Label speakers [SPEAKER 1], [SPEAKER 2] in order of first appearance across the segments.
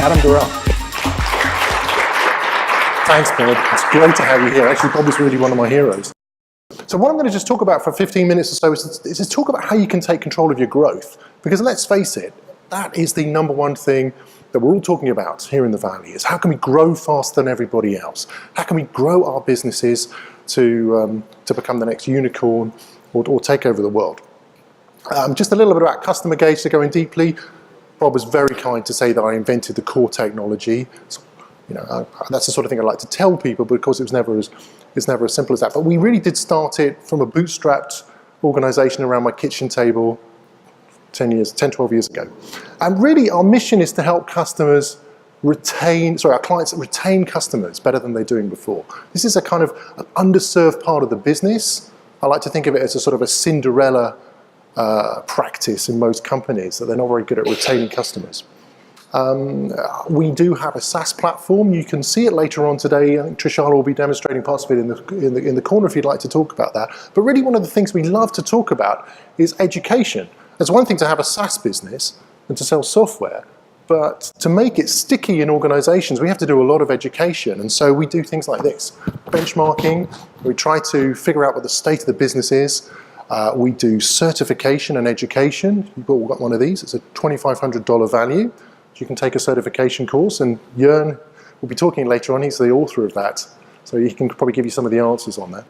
[SPEAKER 1] Adam Dorrell. Thanks, Bob. It's great to have you here. Actually, Bob is really one of my heroes. So what I'm going to just talk about for 15 minutes or so is just talk about how you can take control of your growth. Because let's face it, that is the number one thing that we're all talking about here in the Valley, is how can we grow faster than everybody else? How can we grow our businesses to become the next unicorn or take over the world? Just a little bit about CustomerGauge to go in deeply. Bob was very kind to say that I invented the core technology. So, that's the sort of thing I like to tell people, because it's never as simple as that. But we really did start it from a bootstrapped organization around my kitchen table 10, 12 years ago. And really our mission is to help our clients retain customers better than they're doing before. This is a kind of an underserved part of the business. I like to think of it as a sort of a Cinderella practice in most companies, that they're not very good at retaining customers. We do have a SaaS platform. You can see it later on today. I think Trishal will be demonstrating parts of it in the corner if you'd like to talk about that. But really one of the things we love to talk about is education. It's one thing to have a SaaS business and to sell software, but to make it sticky in organizations, we have to do a lot of education. And so we do things like this: benchmarking. We try to figure out what the state of the business is. We do certification and education. You've all got one of these. It's a $2,500 value. You can take a certification course, and Jörn will be talking later on. He's the author of that, so he can probably give you some of the answers on that.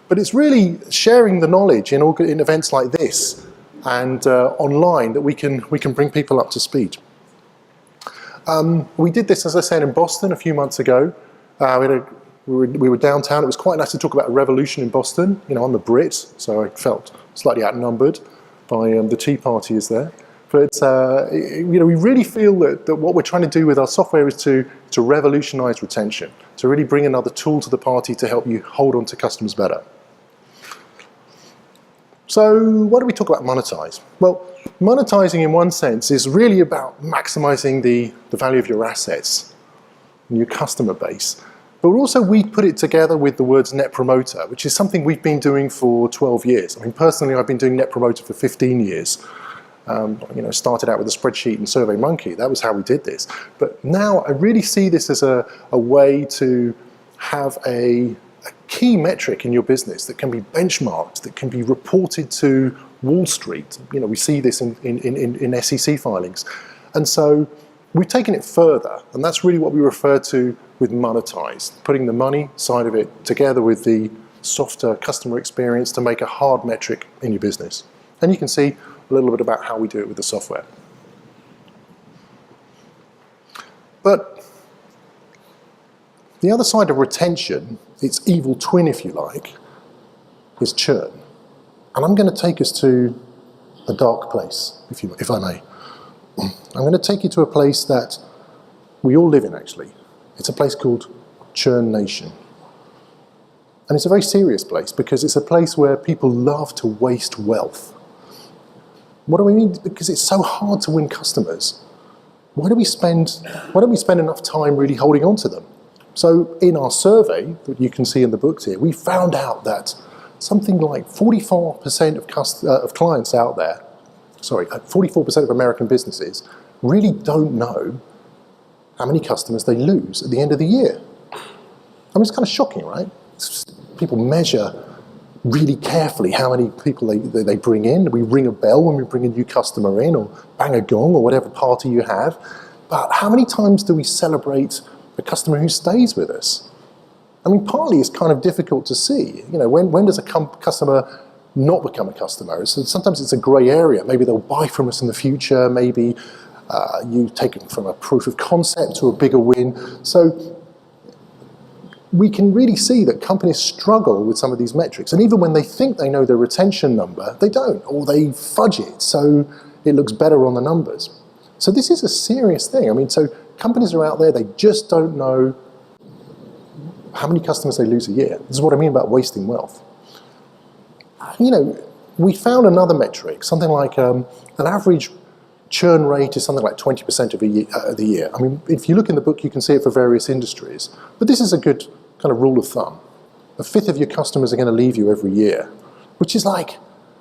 [SPEAKER 1] But it's really sharing the knowledge in events like this and online that we can bring people up to speed. We did this, as I said, in Boston a few months ago. We were downtown. It was quite nice to talk about a revolution in Boston. I'm a Brit, so I felt slightly outnumbered by the Tea Partyers there. But we really feel that what we're trying to do with our software is to revolutionize retention, to really bring another tool to the party to help you hold on to customers better. So why do we talk about monetize? Well, monetizing in one sense is really about maximizing the value of your assets and your customer base. But also we put it together with the words Net Promoter, which is something we've been doing for 12 years. I mean, personally, I've been doing Net Promoter for 15 years. Started out with a spreadsheet and SurveyMonkey. That was how we did this. But now I really see this as a way to have a key metric in your business that can be benchmarked, that can be reported to Wall Street. We see this in SEC filings. And so we've taken it further, and that's really what we refer to with monetize, putting the money side of it together with the softer customer experience to make a hard metric in your business. And you can see a little bit about how we do it with the software. But the other side of retention, its evil twin if you like, is churn. And I'm going to take us to a dark place, if I may. I'm going to take you to a place that we all live in, actually. It's a place called Churn Nation. And it's a very serious place, because it's a place where people love to waste wealth. What do we mean? Because it's so hard to win customers. Why don't we spend enough time really holding on to them? So in our survey that you can see in the books here, we found out that something like 44% of clients out there, 44% of American businesses really don't know how many customers they lose at the end of the year. I mean, it's kind of shocking, right? People measure really carefully how many people they bring in. We ring a bell when we bring a new customer in, or bang a gong, or whatever party you have. But how many times do we celebrate a customer who stays with us? I mean, partly it's kind of difficult to see. When does a customer not become a customer? Sometimes it's a grey area. Maybe they'll buy from us in the future. Maybe you take it from a proof of concept to a bigger win. So we can really see that companies struggle with some of these metrics. And even when they think they know their retention number, they don't, or they fudge it so it looks better on the numbers. So this is a serious thing. I mean, so companies are out there, they just don't know how many customers they lose a year. This is what I mean about wasting wealth. We found another metric, something like an average churn rate is something like 20% of the year. I mean, if you look in the book, you can see it for various industries. But this is a good kind of rule of thumb. A fifth of your customers are going to leave you every year, which is like,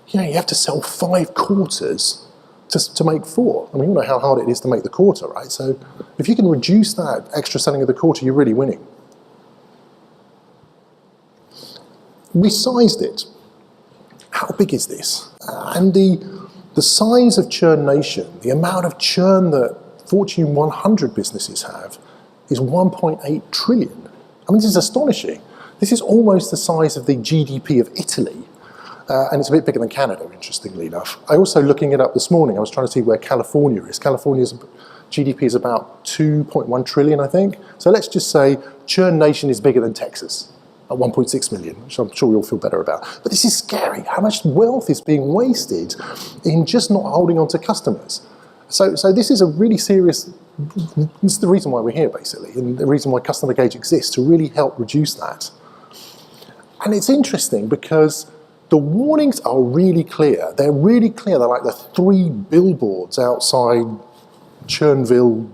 [SPEAKER 1] you have to sell 5 quarters to make 4. I mean, you know how hard it is to make the quarter, right? So if you can reduce that extra selling of the quarter, you're really winning. We sized it. How big is this? And the size of Churn Nation, the amount of churn that Fortune 100 businesses have, is 1.8 trillion. I mean, this is astonishing. This is almost the size of the GDP of Italy. And it's a bit bigger than Canada, interestingly enough. I also, looking it up this morning, I was trying to see where California is. California's GDP is about 2.1 trillion, I think. So let's just say Churn Nation is bigger than Texas at 1.6 million, which I'm sure we all feel better about. But this is scary, how much wealth is being wasted in just not holding on to customers. So this is a really serious, this is the reason why we're here, basically, and the reason why CustomerGauge exists, to really help reduce that. And it's interesting because the warnings are really clear. They're really clear. They're like the 3 billboards outside Churnville,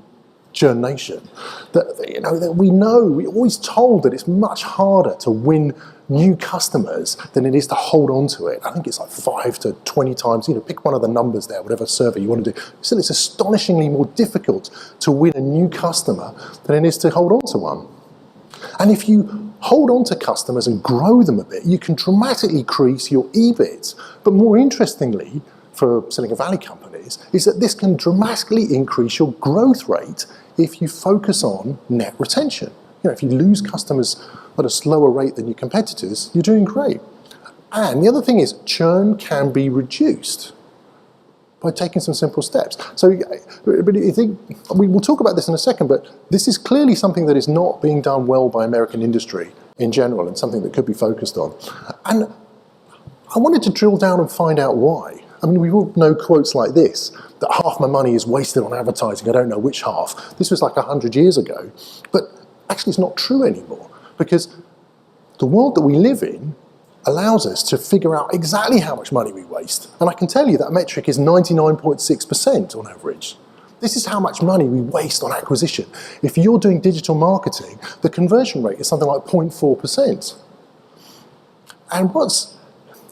[SPEAKER 1] Churn Nation. That we know, we're always told that it's much harder to win new customers than it is to hold on to it. I think it's like 5 to 20 times, pick one of the numbers there, whatever survey you want to do. Still, it's astonishingly more difficult to win a new customer than it is to hold on to one. And if you hold on to customers and grow them a bit, you can dramatically increase your EBIT. But more interestingly, for Silicon Valley companies, is that this can dramatically increase your growth rate if you focus on net retention. If you lose customers at a slower rate than your competitors, you're doing great. And the other thing is, churn can be reduced by taking some simple steps. So, but I think, we'll talk about this in a second, but this is clearly something that is not being done well by American industry in general, and something that could be focused on. And I wanted to drill down and find out why. I mean, we all know quotes like this, that half my money is wasted on advertising, I don't know which half. This was like 100 years ago, but actually it's not true anymore, because the world that we live in allows us to figure out exactly how much money we waste. And I can tell you that metric is 99.6% on average. This is how much money we waste on acquisition. If you're doing digital marketing, the conversion rate is something like 0.4%. And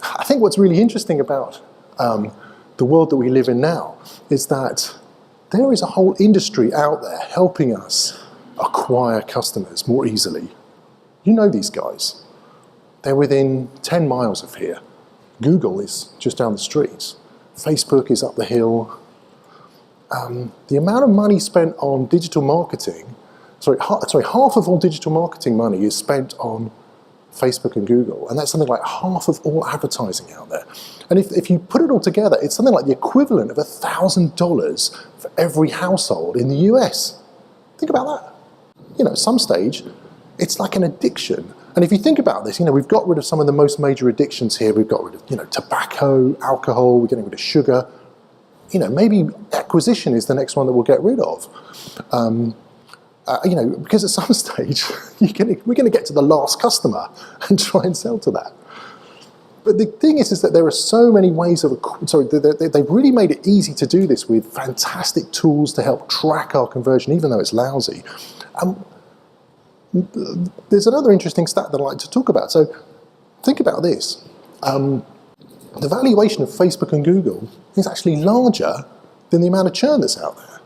[SPEAKER 1] I think what's really interesting about the world that we live in now is that there is a whole industry out there helping us acquire customers more easily. You know these guys. They're within 10 miles of here. Google is just down the street. Facebook is up the hill. The amount of money spent on digital marketing, half of all digital marketing money is spent on Facebook and Google, and that's something like half of all advertising out there. And if you put it all together, it's something like the equivalent of $1,000 for every household in the US. Think about that. At some stage, it's like an addiction. And if you think about this, we've got rid of some of the most major addictions here. We've got rid of, tobacco, alcohol, we're getting rid of sugar. Maybe acquisition is the next one that we'll get rid of. Because at some stage, we're going to get to the last customer and try and sell to that. But the thing is that there are so many ways they've really made it easy to do this with fantastic tools to help track our conversion, even though it's lousy. There's another interesting stat that I'd like to talk about. So think about this. The valuation of Facebook and Google is actually larger than the amount of churn that's out there.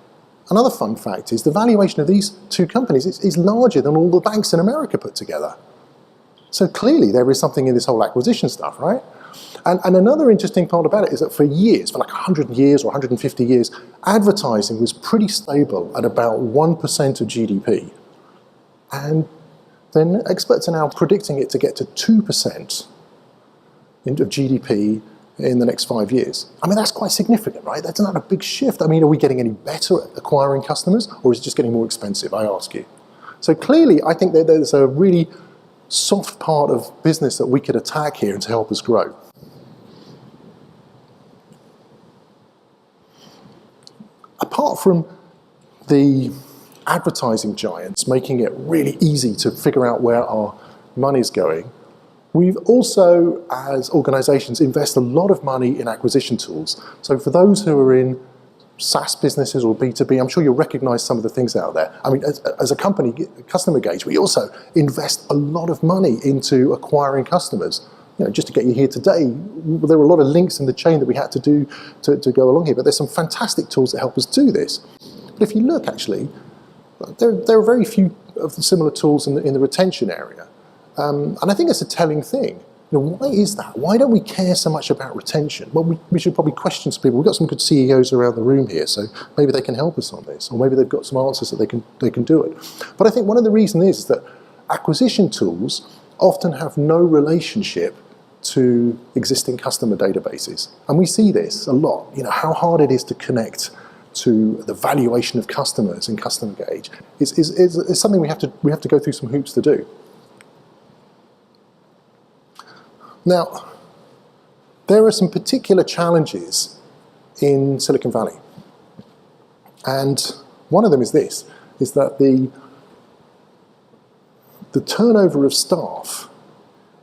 [SPEAKER 1] Another fun fact is the valuation of these 2 companies is larger than all the banks in America put together. So clearly there is something in this whole acquisition stuff, right? And another interesting part about it is that for years, for like 100 years or 150 years, advertising was pretty stable at about 1% of GDP. And then experts are now predicting it to get to 2% of GDP in the next 5 years. I mean, that's quite significant, right? That's not a big shift. I mean, are we getting any better at acquiring customers, or is it just getting more expensive, I ask you? So clearly, I think that there's a really soft part of business that we could attack here and to help us grow. Apart from the advertising giants making it really easy to figure out where our money's going, we've also, as organizations, invest a lot of money in acquisition tools. So for those who are in SaaS businesses or B2B, I'm sure you'll recognize some of the things out there. I mean, as a company, CustomerGauge, we also invest a lot of money into acquiring customers. just to get you here today, there were a lot of links in the chain that we had to do to go along here, but there's some fantastic tools that help us do this. But if you look, actually, there are very few of the similar tools in the retention area. And I think it's a telling thing. Why is that? Why don't we care so much about retention? Well, we should probably question some people. We've got some good CEOs around the room here, so maybe they can help us on this, or maybe they've got some answers that they can do it. But I think one of the reasons is that acquisition tools often have no relationship to existing customer databases. And we see this a lot, how hard it is to connect to the valuation of customers in CustomerGauge is something we have to go through some hoops to do. Now, there are some particular challenges in Silicon Valley. And one of them is this, is that the turnover of staff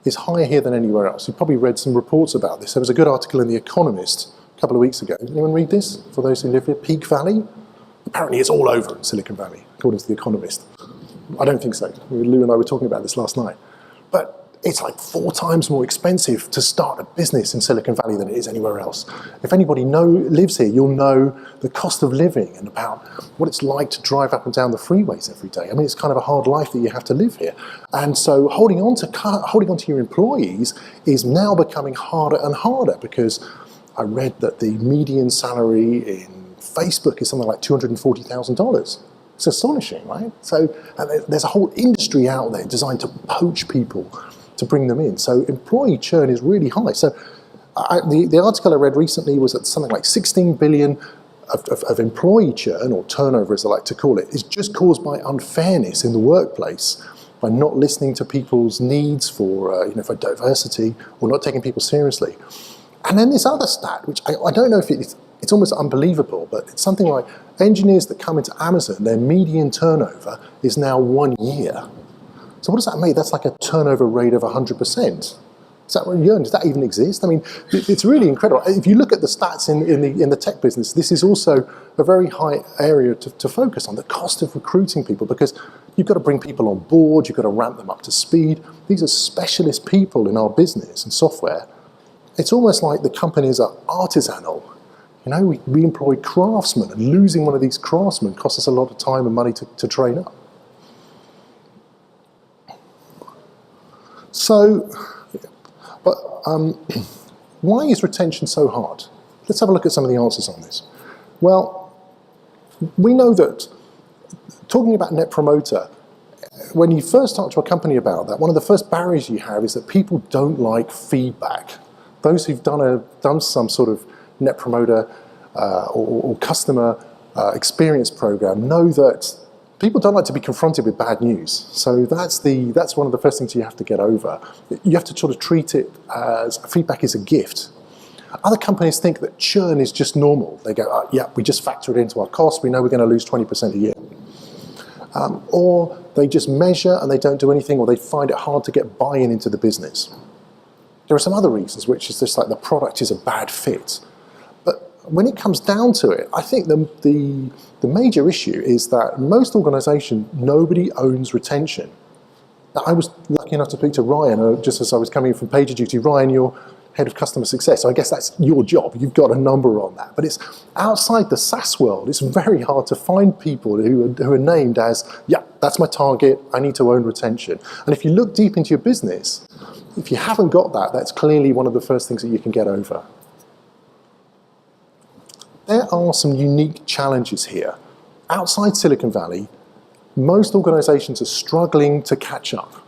[SPEAKER 1] is higher here than anywhere else. You've probably read some reports about this. There was a good article in The Economist a couple of weeks ago. Did anyone read this, for those who live here? Peak Valley? Apparently it's all over in Silicon Valley, according to The Economist. I don't think so. Lou and I were talking about this last night. But it's like 4 times more expensive to start a business in Silicon Valley than it is anywhere else. If anybody lives here, you'll know the cost of living and about what it's like to drive up and down the freeways every day. I mean, it's kind of a hard life that you have to live here. And so holding on to your employees is now becoming harder and harder, because I read that the median salary in Facebook is something like $240,000. It's astonishing, right? So there's a whole industry out there designed to poach people to bring them in. So employee churn is really high. So the article I read recently was that something like 16 billion of employee churn, or turnover as I like to call it, is just caused by unfairness in the workplace, by not listening to people's needs for diversity, or not taking people seriously. And then this other stat, which I don't know if it's almost unbelievable, but it's something like engineers that come into Amazon, their median turnover is now 1 year. So what does that mean? That's like a turnover rate of 100%. Is that what you earn? Does that even exist? I mean, it's really incredible. If you look at the stats in the tech business, this is also a very high area to focus on, the cost of recruiting people, because you've got to bring people on board, you've got to ramp them up to speed. These are specialist people in our business and software. It's almost like the companies are artisanal. We employ craftsmen, and losing one of these craftsmen costs us a lot of time and money to train up. So, but why is retention so hard? Let's have a look at some of the answers on this. Well, we know that, talking about Net Promoter, when you first talk to a company about that, one of the first barriers you have is that people don't like feedback. Those who've done some sort of Net Promoter or customer experience program know that people don't like to be confronted with bad news. So that's one of the first things you have to get over. You have to sort of treat it as feedback is a gift. Other companies think that churn is just normal. They go, yeah, we just factor it into our cost. We know we're going to lose 20% a year. Or they just measure and they don't do anything, or they find it hard to get buy-in into the business. There are some other reasons, which is just like the product is a bad fit. But when it comes down to it, I think the major issue is that most organizations, nobody owns retention. Now, I was lucky enough to speak to Ryan just as I was coming from PagerDuty. Ryan, you're head of customer success, so I guess that's your job. You've got a number on that. But it's outside the SaaS world, it's very hard to find people who are named as, yeah, that's my target, I need to own retention. And if you look deep into your business, if you haven't got that, that's clearly one of the first things that you can get over. There are some unique challenges here. Outside Silicon Valley, most organizations are struggling to catch up.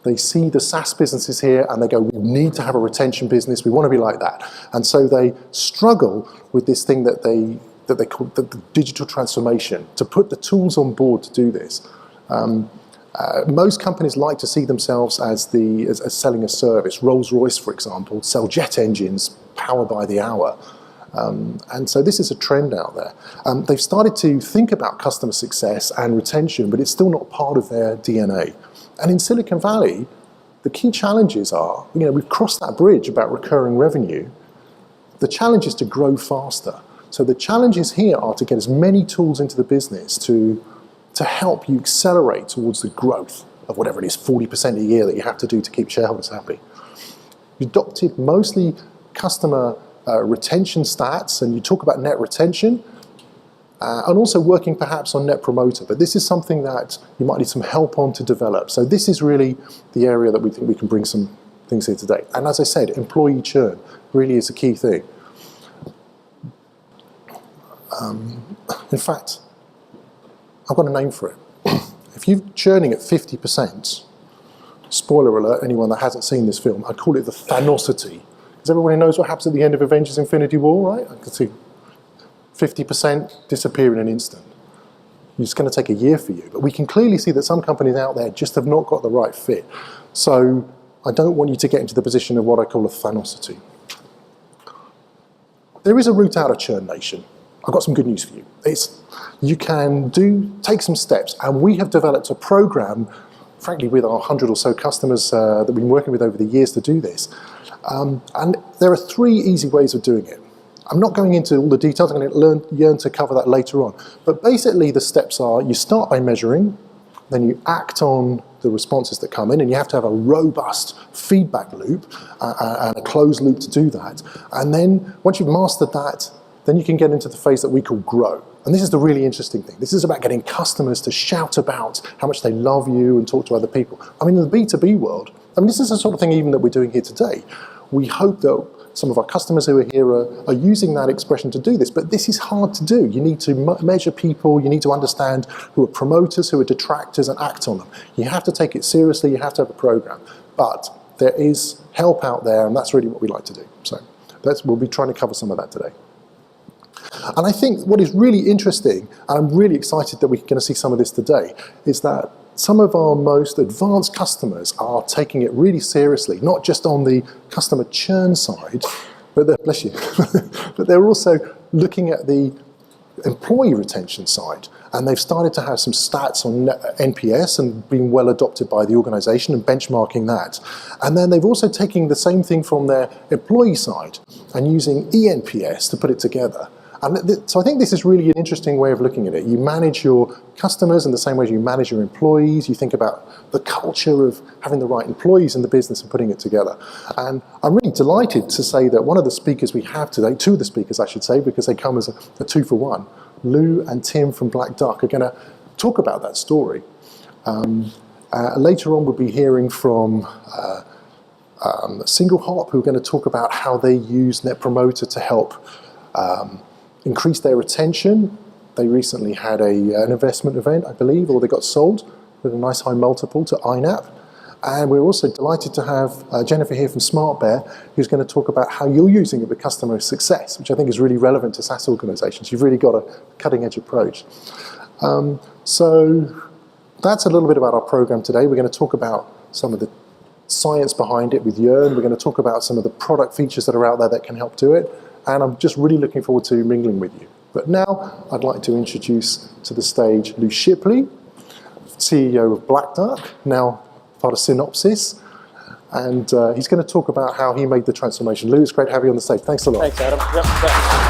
[SPEAKER 1] They see the SaaS businesses here and they go, we need to have a retention business, we want to be like that. And so they struggle with this thing that they call the digital transformation, to put the tools on board to do this. Most companies like to see themselves as selling a service. Rolls-Royce, for example, sell jet engines, power by the hour. And so this is a trend out there. They've started to think about customer success and retention, but it's still not part of their DNA. And in Silicon Valley, the key challenges are, we've crossed that bridge about recurring revenue. The challenge is to grow faster. So the challenges here are to get as many tools into the business to help you accelerate towards the growth of whatever it is, 40% a year that you have to do to keep shareholders happy. You adopted mostly customer retention stats, and you talk about net retention, and also working perhaps on net promoter. But this is something that you might need some help on to develop. So this is really the area that we think we can bring some things here today. And as I said, employee churn really is a key thing. In fact, I've got a name for it. If you're churning at 50%, spoiler alert, anyone that hasn't seen this film, I call it the Thanosity. Because everybody knows what happens at the end of Avengers Infinity War, right? I can see 50% disappear in an instant. It's going to take a year for you. But we can clearly see that some companies out there just have not got the right fit. So I don't want you to get into the position of what I call a Thanosity. There is a route out of Churn Nation. I've got some good news for you. You can take some steps, and we have developed a program, frankly, with our 100 or so customers that we've been working with over the years to do this. And there are 3 easy ways of doing it. I'm not going into all the details. I'm going to learn to cover that later on. But basically, the steps are: you start by measuring, then you act on the responses that come in, and you have to have a robust feedback loop and a closed loop to do that. And then once you've mastered that, then you can get into the phase that we call grow. And this is the really interesting thing. This is about getting customers to shout about how much they love you and talk to other people. I mean, in the B2B world, this is the sort of thing even that we're doing here today. We hope that some of our customers who are here are using that expression to do this, but this is hard to do. You need to measure people, you need to understand who are promoters, who are detractors, and act on them. You have to take it seriously, you have to have a program. But there is help out there, and that's really what we like to do. So we'll be trying to cover some of that today. And I think what is really interesting, and I'm really excited that we're going to see some of this today, is that some of our most advanced customers are taking it really seriously, not just on the customer churn side, but bless you, but they're also looking at the employee retention side. And they've started to have some stats on NPS and been well adopted by the organization and benchmarking that. And then they've also taken the same thing from their employee side and using eNPS to put it together. And so I think this is really an interesting way of looking at it. You manage your customers in the same way as you manage your employees. You think about the culture of having the right employees in the business and putting it together. And I'm really delighted to say that one of the speakers we have today, 2 of the speakers I should say, because they come as a 2-for-1, Lou and Tim from Black Duck are going to talk about that story. Later on we'll be hearing from Single Hop, who are going to talk about how they use Net Promoter to help increase their retention. They recently had an investment event, I believe, or they got sold with a nice high multiple to INAP. And we're also delighted to have Jennifer here from SmartBear, who's going to talk about how you're using it with customer success, which I think is really relevant to SaaS organizations. You've really got a cutting-edge approach. So that's a little bit about our program today. We're going to talk about some of the science behind it with Jörn. We're going to talk about some of the product features that are out there that can help do it. And I'm just really looking forward to mingling with you. But now I'd like to introduce to the stage Lou Shipley, CEO of Black Duck, now part of Synopsys. And he's going to talk about how he made the transformation. Lou, it's great to have you on the stage. Thanks a lot.
[SPEAKER 2] Thanks, Adam. Yep.